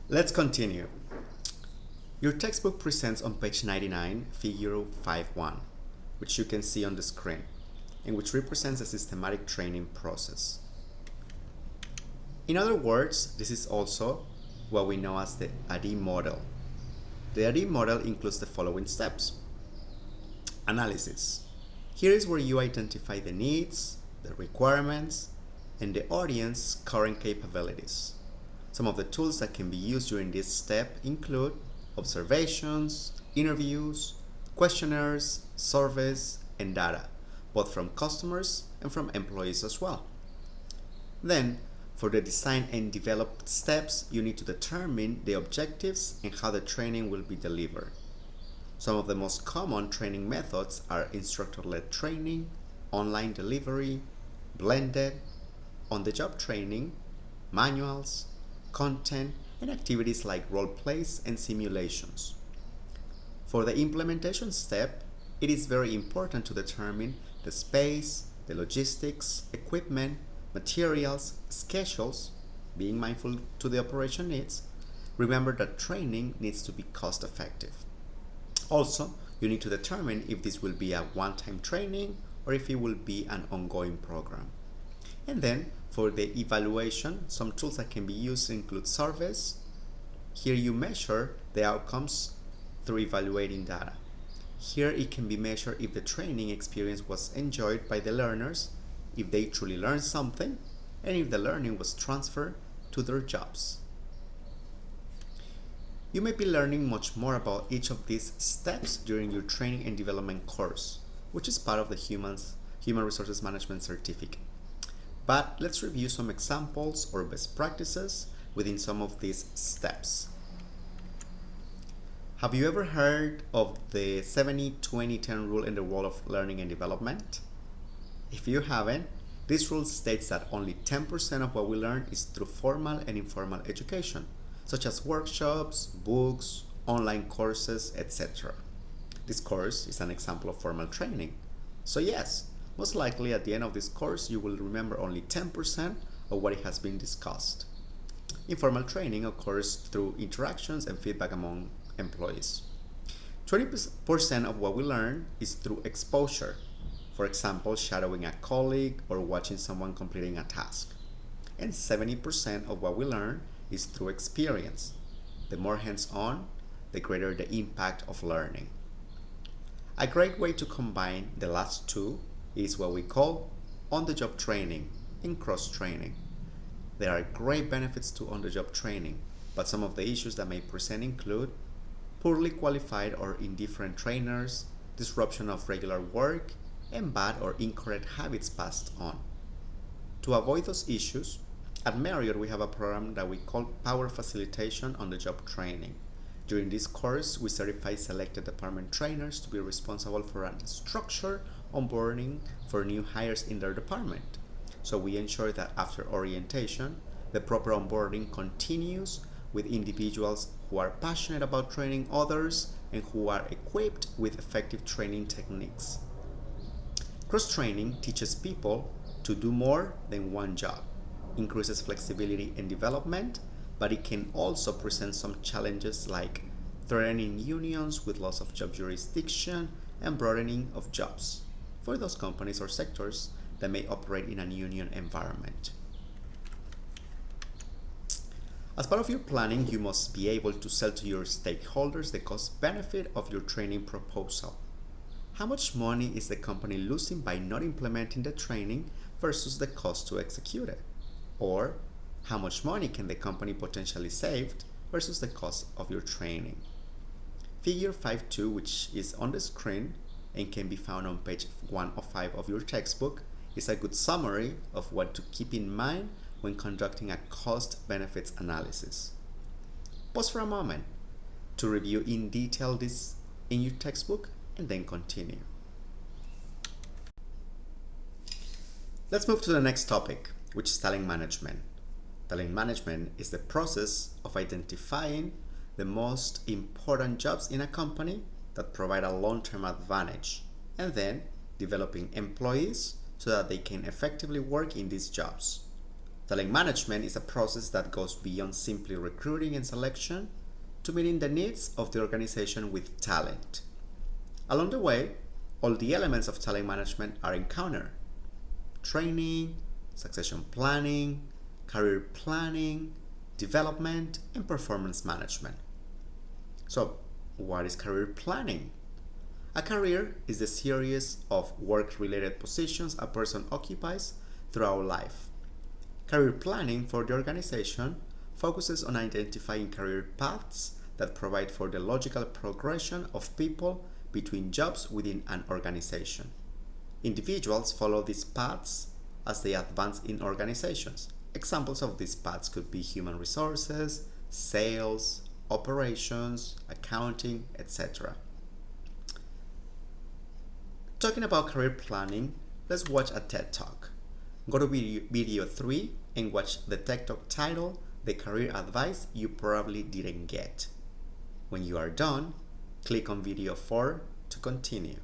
Let's continue. Your textbook presents on page 99 figure 5.1, which you can see on the screen, and which represents a systematic training process. In other words, this is also what we know as the ADDIE model. The ADDIE model includes the following steps. Analysis. Here is where you identify the needs, the requirements, and the audience's current capabilities. Some of the tools that can be used during this step include observations, interviews, questionnaires, surveys, and data, both from customers and from employees as well. Then, for the design and develop steps, you need to determine the objectives and how the training will be delivered. Some of the most common training methods are instructor-led training, online delivery, blended, on-the-job training, manuals, content, and activities like role plays and simulations. For the implementation step, it is very important to determine the space, the logistics, equipment, materials, schedules, being mindful to the operation needs. Remember that training needs to be cost effective. Also, you need to determine if this will be a one-time training or if it will be an ongoing program. And then, for the evaluation, some tools that can be used include surveys. Here you measure the outcomes through evaluating data. Here it can be measured if the training experience was enjoyed by the learners, if they truly learned something, and if the learning was transferred to their jobs. You may be learning much more about each of these steps during your training and development course, which is part of the Human Resources Management Certificate. But let's review some examples or best practices within some of these steps. Have you ever heard of the 70-20-10 rule in the world of learning and development? If you haven't, this rule states that only 10% of what we learn is through formal and informal education, such as workshops, books, online courses, etc. This course is an example of formal training. So yes, most likely at the end of this course you will remember only 10% of what has been discussed. Informal training occurs through interactions and feedback among employees. 20% of what we learn is through exposure, for example, shadowing a colleague or watching someone completing a task. And 70% of what we learn is through experience. The more hands-on, the greater the impact of learning. A great way to combine the last two is what we call on-the-job training and cross-training. There are great benefits to on-the-job training, but some of the issues that may present include poorly qualified or indifferent trainers, disruption of regular work, and bad or incorrect habits passed on. To avoid those issues, at Marriott we have a program that we call Power Facilitation on-the-Job Training. During this course, we certify selected department trainers to be responsible for a structured onboarding for new hires in their department. So we ensure that after orientation, the proper onboarding continues with individuals who are passionate about training others and who are equipped with effective training techniques. Cross-training teaches people to do more than one job, increases flexibility and development, but it can also present some challenges like threatening unions with loss of job jurisdiction and broadening of jobs for those companies or sectors that may operate in a union environment. As part of your planning, you must be able to sell to your stakeholders the cost benefit of your training proposal. How much money is the company losing by not implementing the training versus the cost to execute it? Or how much money can the company potentially save versus the cost of your training? Figure 5.2, which is on the screen and can be found on page 105 of your textbook, is a good summary of what to keep in mind when conducting a cost-benefits analysis. Pause for a moment to review in detail this in your textbook and then continue. Let's move to the next topic, which is talent management. Talent management is the process of identifying the most important jobs in a company that provide a long-term advantage, and then developing employees so that they can effectively work in these jobs. Talent management is a process that goes beyond simply recruiting and selection to meeting the needs of the organization with talent. Along the way, all the elements of talent management are encountered: training, succession planning, career planning, development, and performance management. So, what is career planning? A career is the series of work-related positions a person occupies throughout life. Career planning for the organization focuses on identifying career paths that provide for the logical progression of people between jobs within an organization. Individuals follow these paths as they advance in organizations. Examples of these paths could be human resources, sales, operations, accounting, etc. Talking about career planning, let's watch a TED Talk. Go to video 3 and watch the TED Talk titled "The Career Advice You Probably Didn't Get." When you are done, click on video 4 to continue.